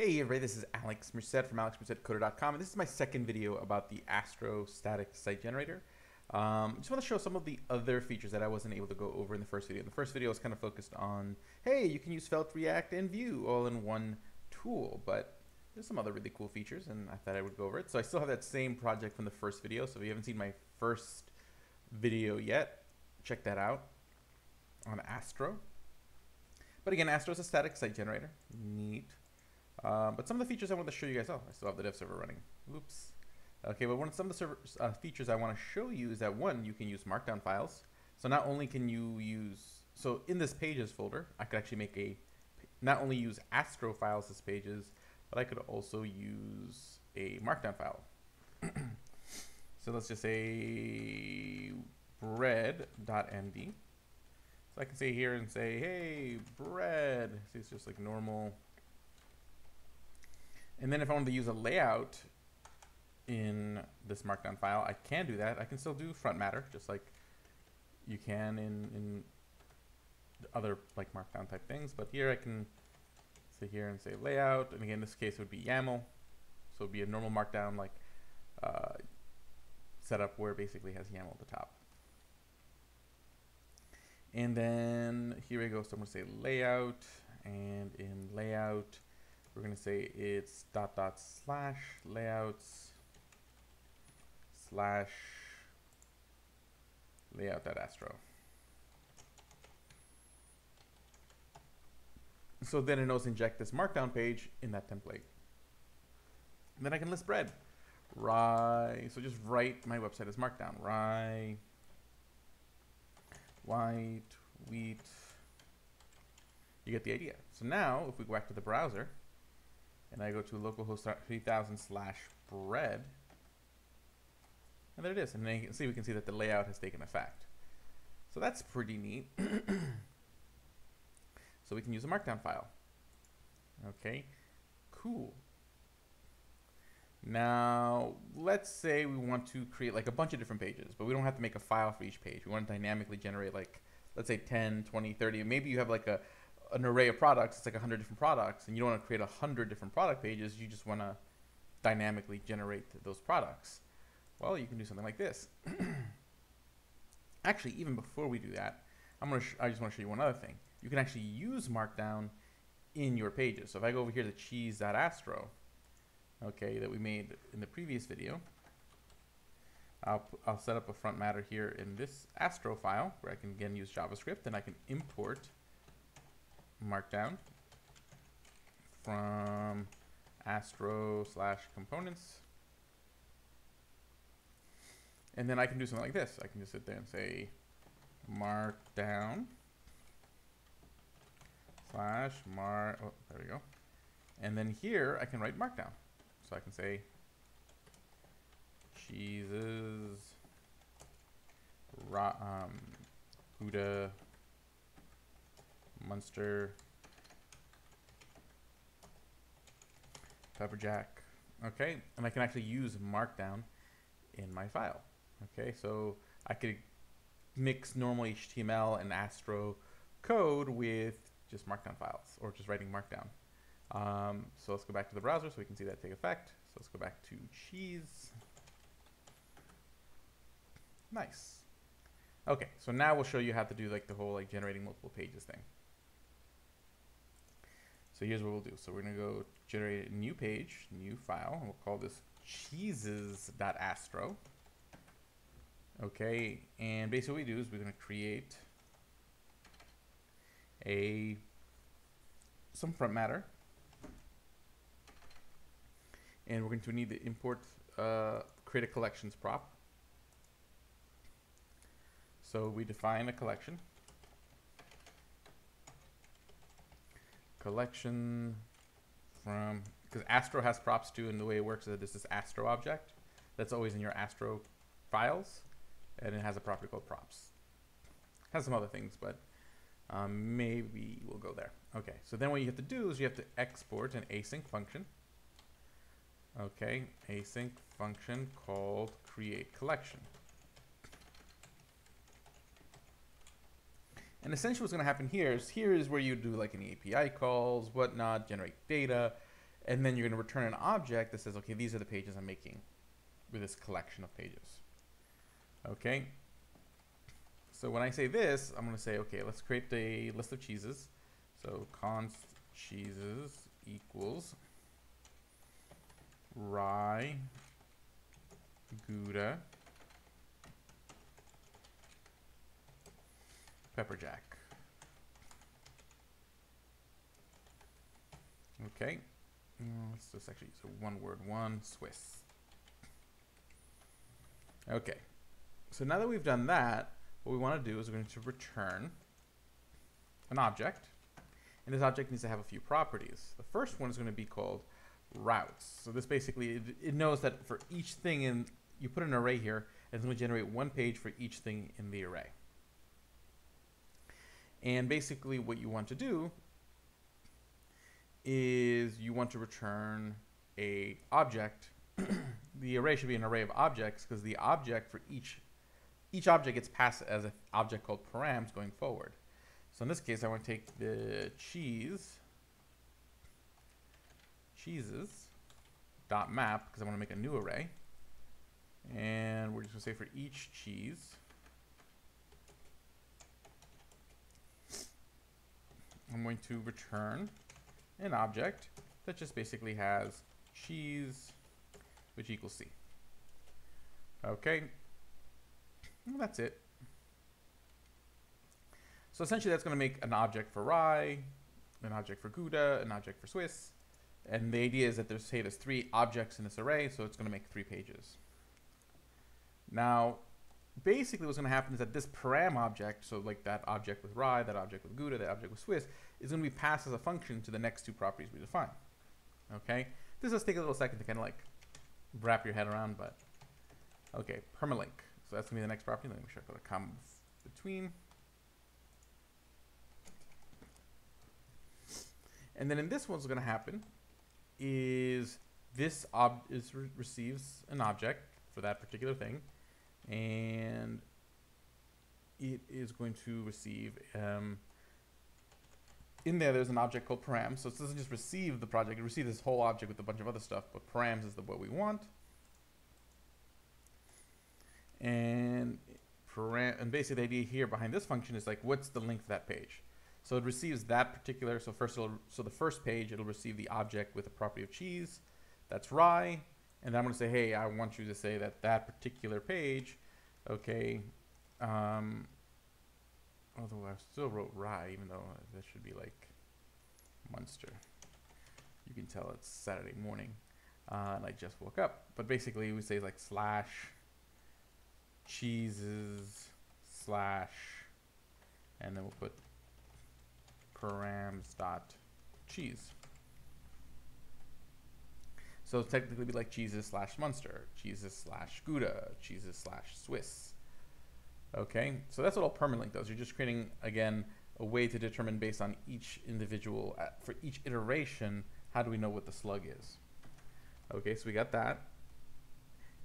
Hey everybody, this is Alex Merced from alexmercedcoder.com, and this is my second video about the Astro static site generator. Just want to show some of the other features that I wasn't able to go over in the first video. The first video was kind of focused on, hey, you can use Felt, React, and Vue all in one tool, but there's some other really cool features, and I thought I would go over it. So I still have that same project from the first video, so if you haven't seen my first video yet, check that out on Astro. But again, Astro is a static site generator. Neat. But some of the features I want to show you guys, I still have the dev server running. Oops. Okay, but some of the features I want to show you is that one, you can use Markdown files. So not only can you use, so in this pages folder, I could actually make not only use Astro files as pages, but I could also use a Markdown file. So let's just say bread.md. So I can say here and say, hey, bread. See, it's just like normal. And then if I wanted to use a layout in this Markdown file, I can do that. I can still do front matter, just like you can in other like Markdown type things. But here I can sit here and say layout. And again, in this case, it would be YAML. So it would be a normal Markdown like setup where it basically has YAML at the top. And then here we go. So I'm going to say layout, and in layout, we're going to say it's / layouts / layout.astro. So then it knows to inject this Markdown page in that template. And then I can list bread. Rye. So just write my website as Markdown. Rye, white, wheat. You get the idea. So now if we go back to the browser, and I go to localhost 3000/bread, and there it is. And then you can see, we can see that the layout has taken effect. So that's pretty neat. So we can use a Markdown file. Okay, cool. Now, let's say we want to create like a bunch of different pages, but we don't have to make a file for each page. We want to dynamically generate like, let's say 10, 20, 30. Maybe you have like an array of products. It's like 100 different products, and you don't want to create 100 different product pages. You just want to dynamically generate those products. Well, you can do something like this. Actually, even before we do that, I just want to show you one other thing. You can actually use Markdown in your pages. So if I go over here to cheese.astro, okay, that we made in the previous video, I'll set up a front matter here in this Astro file where I can again use JavaScript, and I can import Markdown from Astro /components. And then I can do something like this. I can just sit there and say Markdown / oh, there we go. And then here I can write Markdown. So I can say cheeses, Gouda, Munster, pepper jack. Okay, and I can actually use Markdown in my file. Okay, so I could mix normal HTML and Astro code with just Markdown files, or just writing Markdown. So let's go back to the browser so we can see that take effect. So let's go back to cheese. Nice. Okay, so now we'll show you how to do like the whole like generating multiple pages thing. So here's what we'll do. So we're gonna go generate a new page, new file, and we'll call this cheeses.astro. Okay, and basically what we do is we're gonna create some front matter. And we're going to need to import, create a collections prop. So we define a collection. Collection from, because Astro has props too, and the way it works is that there's this Astro object that's always in your Astro files, and it has a property called props. It has some other things, but maybe we'll go there. Okay, so then what you have to do is you have to export an async function. Okay, async function called create collection. And essentially what's going to happen here is where you do like any API calls, whatnot, generate data, And then you're going to return an object that says, okay, these are the pages I'm making with this collection of pages. Okay. So when I say this, I'm going to say, okay, let's create a list of cheeses. So const cheeses equals rye, Gouda, pepper jack. Okay. Let's just actually use a one word, Swiss. Okay. So now that we've done that, what we want to do is we're going to return an object. And this object needs to have a few properties. The first one is going to be called routes. So this basically, it knows that for each thing you put an array here, and it's going to generate one page for each thing in the array. And basically what you want to do is you want to return a object. The array should be an array of objects because the object for each object gets passed as an object called params going forward. So in this case, I want to take the cheeses dot map because I want to make a new array, and we're just going to say for each cheese, I'm going to return an object that just basically has cheese, which equals C. Okay, and that's it. So essentially that's going to make an object for rye, an object for Gouda, an object for Swiss. And the idea is that there's 3 objects in this array, so it's going to make 3 pages. Now, basically what's going to happen is that this param object, so like that object with rye, that object with Gouda, that object with Swiss, is going to be passed as a function to the next 2 properties we define. Okay? This does take a little second to kind of like wrap your head around, but okay, permalink. So that's going to be the next property. Let me make sure I put a comma between. And then in this one, what's going to happen is this receives an object for that particular thing, and it is going to receive in there's an object called param. So it doesn't just receive the project; it receives this whole object with a bunch of other stuff. But params is what we want, and basically the idea here behind this function is like, what's the link for that page? So it receives that particular, so the first page, it'll receive the object with the property of cheese, that's rye, and then I'm going to say, hey, I want you to say that that particular page, okay, although I still wrote rye, even though that should be like Munster. You can tell it's Saturday morning, and I just woke up. But basically, we say like / cheeses / and then we'll put params dot cheese. So it'll technically be like cheeses / Munster, cheeses / Gouda, cheeses / Swiss. Okay, so that's what all permalink does. You're just creating, again, a way to determine based on each individual, for each iteration, how do we know what the slug is? Okay, so we got that.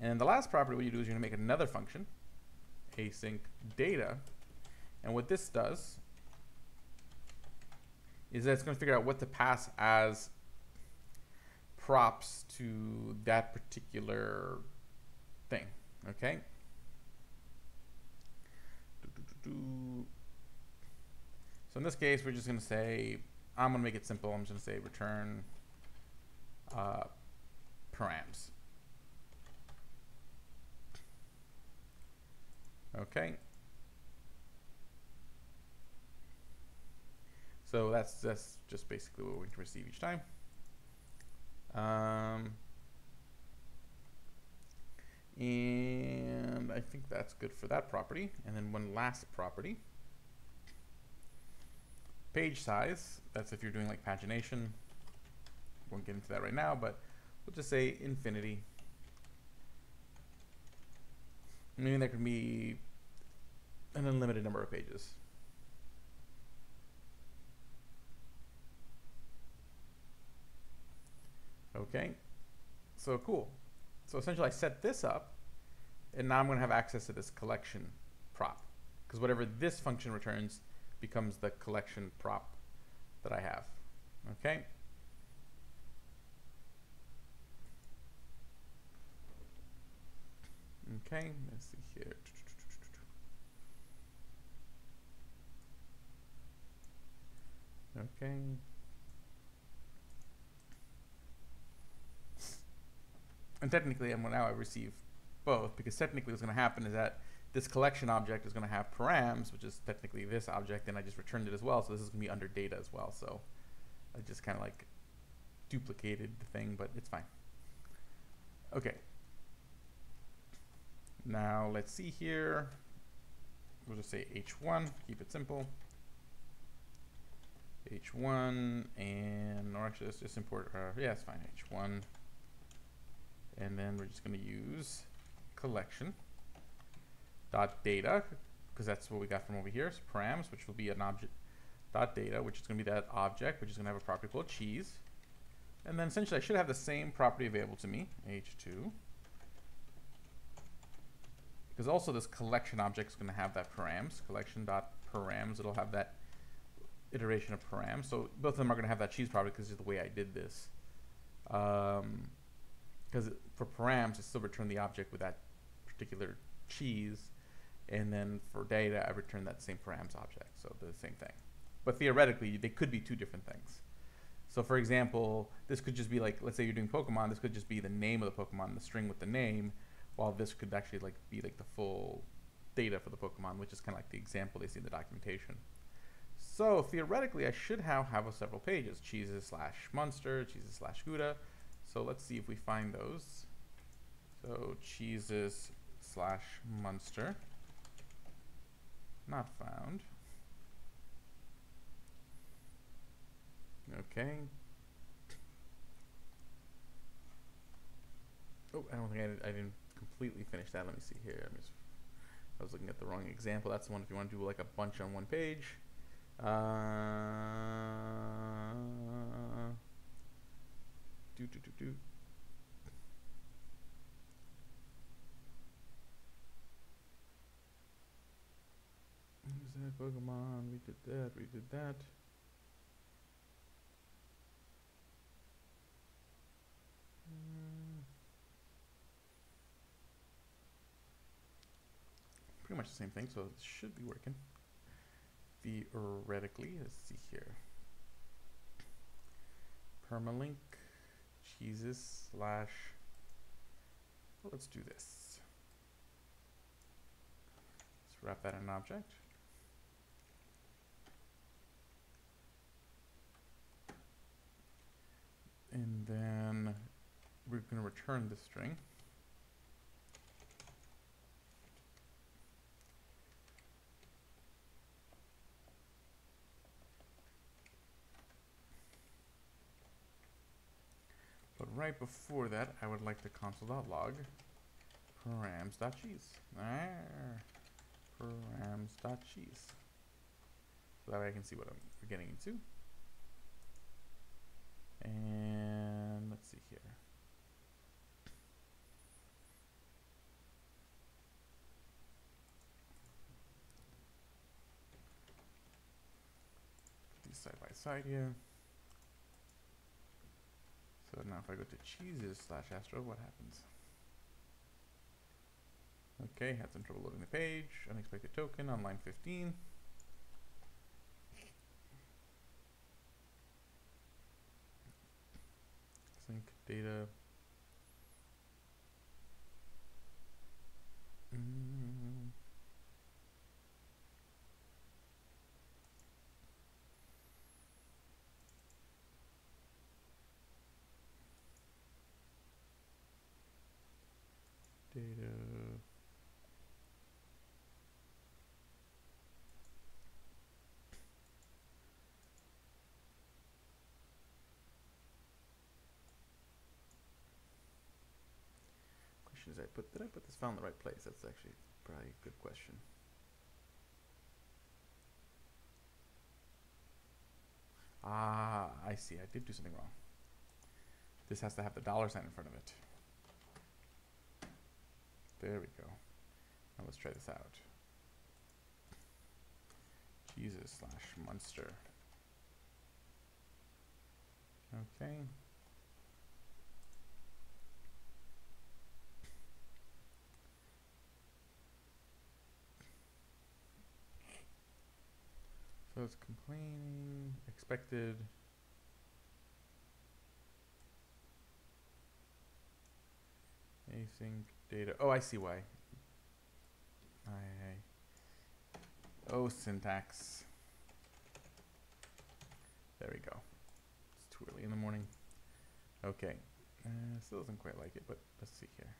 And the last property what you do is you're going to make another function, async data. And what this does is that it's going to figure out what to pass as props to that particular thing. Okay? So in this case, we're just going to say, I'm going to make it simple. I'm just going to say return params. Okay. So that's just basically what we're going to receive each time. And I think that's good for that property. And then one last property. Page size. That's if you're doing like pagination. Won't get into that right now, but we'll just say infinity. Meaning there can be an unlimited number of pages. Okay, so cool. So essentially I set this up, and now I'm going to have access to this collection prop, because whatever this function returns becomes the collection prop that I have. Okay. Okay, let's see here. Okay. And technically, now I receive both, because technically what's going to happen is that this collection object is going to have params, which is technically this object, and I just returned it as well, so this is going to be under data as well. So I just kind of like duplicated the thing, but it's fine. Okay. Now let's see here. We'll just say h1, keep it simple. h1, and, or actually let's just import, yeah, it's fine, h1. And then we're just going to use collection dot data, because that's what we got from over here, so params, which will be an object dot data, which is going to be that object, which is going to have a property called cheese. And then essentially I should have the same property available to me, h2, because also this collection object is going to have that params, collection dot params. It'll have that iteration of params. So both of them are going to have that cheese property because of the way I did this. Because for params, I still return the object with that particular cheese, and then for data, I return that same params object, so the same thing. But theoretically, they could be two different things. So for example, this could just be like, let's say you're doing Pokemon, this could just be the name of the Pokemon, the string with the name, while this could actually like be like the full data for the Pokemon, which is kind of like the example they see in the documentation. So theoretically, I should have several pages, cheeses slash Munster, cheeses slash Gouda. So let's see if we find those. So cheeses slash Munster, not found. Okay. Oh, I don't think I didn't completely finish that. Let me see here. I was looking at the wrong example. That's the one if you want to do like a bunch on one page. Who's that Pokemon? We did that. We did that. Pretty much the same thing, so it should be working. Theoretically, let's see here. Permalink, cheeses slash, well, let's do this. Let's wrap that in an object. And then we're going to return the string. But right before that, I would like the console.log params.cheese. Params.cheese. So that way I can see what we're getting into. And let's see here. Put these side by side here. So now if I go to cheeses slash Astro, what happens? Okay, had some trouble loading the page. Unexpected token on line 15. Sync data. Data. Question is, did I put this file in the right place? That's actually probably a good question. Ah, I see. I did do something wrong. This has to have the $sign in front of it. There we go. Now let's try this out. Jesus slash Munster. Okay. So it's complaining, expected. Async data. Oh, I see why. Oh, syntax. There we go. It's too early in the morning. Okay. Still doesn't quite like it, but let's see here.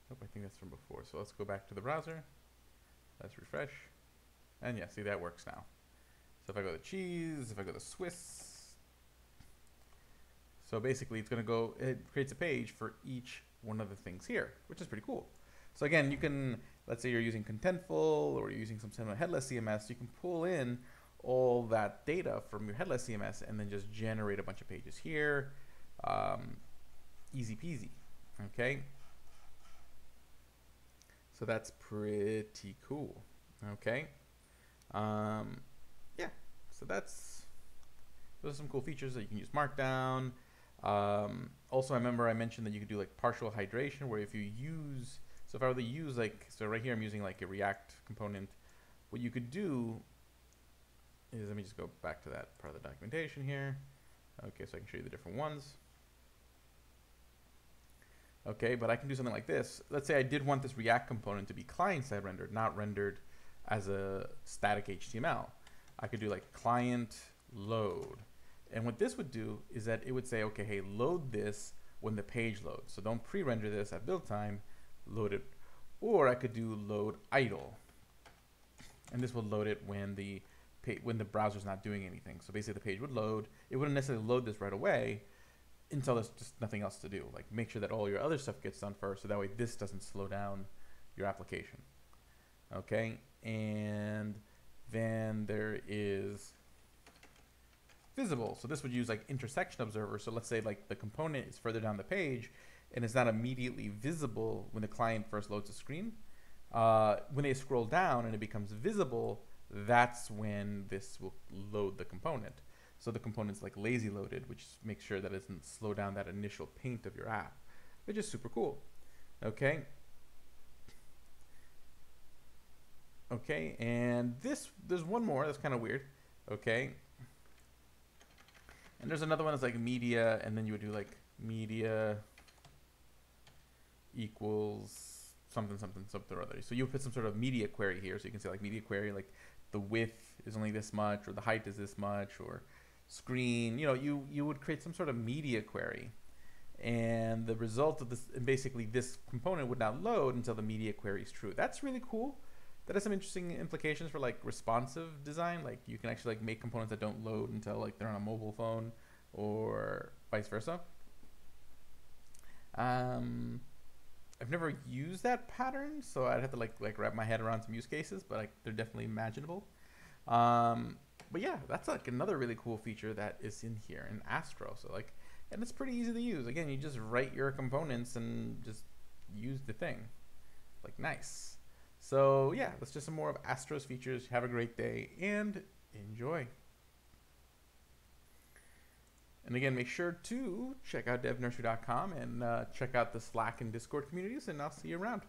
Nope, I think that's from before. So let's go back to the browser. Let's refresh. And yeah, see, that works now. So if I go to cheese, if I go to Swiss. So basically it's going to go, it creates a page for each one of the things here, which is pretty cool. So again, you can, let's say you're using Contentful or you're using some kind of headless CMS, you can pull in all that data from your headless CMS and then just generate a bunch of pages here. Easy peasy, okay? So that's pretty cool, okay? Yeah, so those are some cool features that you can use Markdown. Also, I remember I mentioned that you could do like partial hydration, where if you use, so if I were to use like, so right here I'm using like a React component, what you could do is, let me just go back to that part of the documentation here. Okay, so I can show you the different ones. Okay, but I can do something like this. Let's say I did want this React component to be client-side rendered, not rendered as a static HTML. I could do like client load. And what this would do is that it would say, okay, hey, load this when the page loads. So don't pre-render this at build time, load it. Or I could do load idle. And this will load it when the browser's not doing anything. So basically the page would load. It wouldn't necessarily load this right away until there's just nothing else to do. Like make sure that all your other stuff gets done first, so that way this doesn't slow down your application. Okay, and then there is visible. So this would use like intersection observer. So let's say like the component is further down the page and it's not immediately visible when the client first loads the screen. When they scroll down and it becomes visible, that's when this will load the component. So the component's like lazy loaded, which makes sure that it doesn't slow down that initial paint of your app, which is super cool. Okay. Okay, and there's one more that's kind of weird. Okay. And there's another one that's like media, and then you would do like media equals something, something, something or other. So you would put some sort of media query here. So you can say like media query, like the width is only this much, or the height is this much, or screen, you know, you would create some sort of media query, and the result of this, and basically this component would not load until the media query is true. That's really cool. That has some interesting implications for like responsive design. Like you can actually like make components that don't load until like they're on a mobile phone, or vice versa. I've never used that pattern, so I'd have to like wrap my head around some use cases, but like they're definitely imaginable. But yeah, that's like another really cool feature that is in here in Astro. So like, and it's pretty easy to use. Again, you just write your components and just use the thing. Like, nice. So yeah, that's just some more of Astro's features. Have a great day and enjoy. And again, make sure to check out devnursery.com and check out the Slack and Discord communities, and I'll see you around.